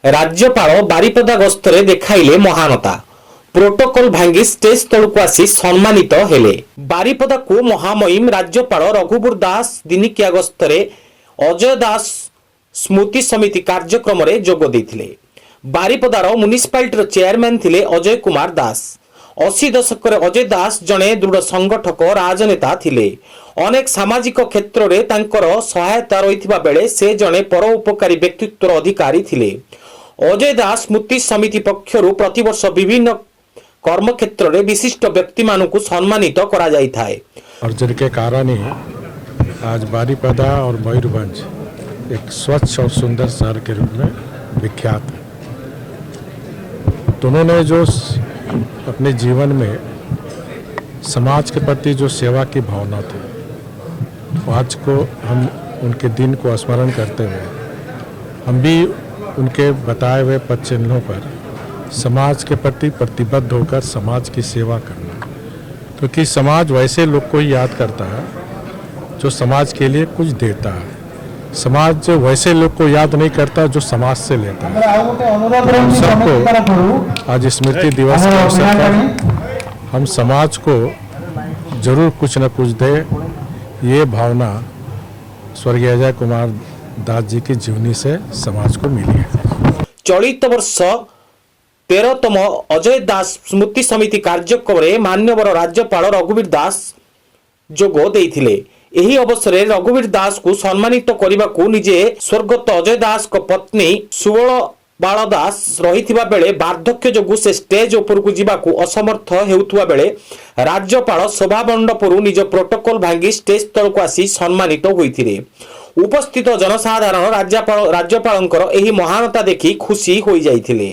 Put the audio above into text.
राज्यपाल बारिपदा गस्तरे देखाइले महानता प्रोटोकॉल भांगी स्टेज तलक आसी सम्मानित हेले। बारिपदा को महामहिम राज्यपाल रघुबर दास दिनिकिया गस्तरे अजय दास स्मृति समिति कार्यक्रम रे जोग देथिले। बारिपदार म्युनिसिपालिटी चेयरमैन थिले अजय कुमार दास। 80 दशक अजय दास जड़े दृढ़ संगठक राजनेता थिले। अनेक सामाजिक क्षेत्र में तांकर सहायता रही बेले से जड़े परोपकारी व्यक्तित्व अधिकारी थिले। अजय दास स्मृति समिति पक्षरु प्रतिवर्ष विभिन्न कर्म क्षेत्र में विशिष्ट व्यक्ति मानू सम्मानित करा जाई थाए। और जिनके कारण ही आज बारिपदा और मयूरभंज एक स्वच्छ और सुंदर शहर के रूप में विख्यात है। दोनों ने जो अपने जीवन में समाज के प्रति जो सेवा की भावना थी, आज को हम उनके दिन को स्मरण करते हुए हम भी उनके बताए हुए पद चिन्हों पर समाज के प्रति प्रतिबद्ध होकर समाज की सेवा करना, क्योंकि समाज वैसे लोग को ही याद करता है जो समाज के लिए कुछ देता है। समाज वैसे लोग को याद नहीं करता जो समाज से लेता है। हम सबको आज स्मृति दिवस के अवसर पर हम समाज को जरूर कुछ न कुछ दे, ये भावना स्वर्गीय अजय कुमार दास जी की जीवनी से समाज को मिली है। चलित वर्ष 13तम अजय दास स्मृति समिति कार्यक्रम में मान्यवर राज्यपाल रघुवीर दास जोग देथिले। एही अवसर में रघुवीर दास को सम्मानित करने को निजे स्वर्गत अजय दास को पत्नी सुवल बाल दास रही बेले वार्धक्य जोगु से स्टेज उपर को जीवाकू असमर्थ हेउथुवा बेले राज्यपाल सभा मंडपरू निज प्रोटोकॉल भांगी स्टेज तलक आसी सम्मानित होइथिले। उपस्थित जनसाधारण राज्यपाल एही महानता देखि खुशी होई जाइथिले।